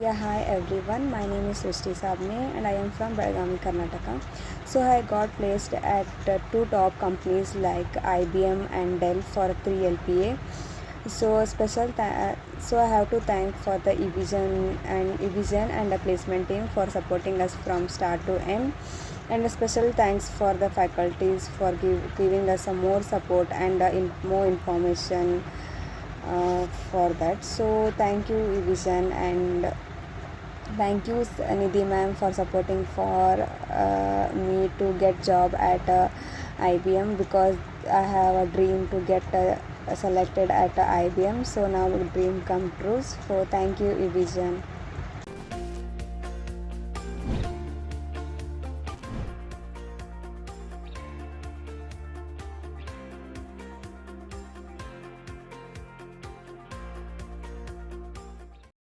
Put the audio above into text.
Yeah, hi everyone. My name is Srushti Sabane and I am from Belagavi, Karnataka. So I got placed at two top companies like IBM and Dell for 3 LPA. So I have to thank for the Evision and the placement team for supporting us from start to end. And a special thanks for the faculties for giving us some more support and more information for that. So thank you Evision and thank you Nidhi ma'am for supporting for me to get job at IBM because I have a dream to get selected at IBM. So now dream come true. So thank you Evision.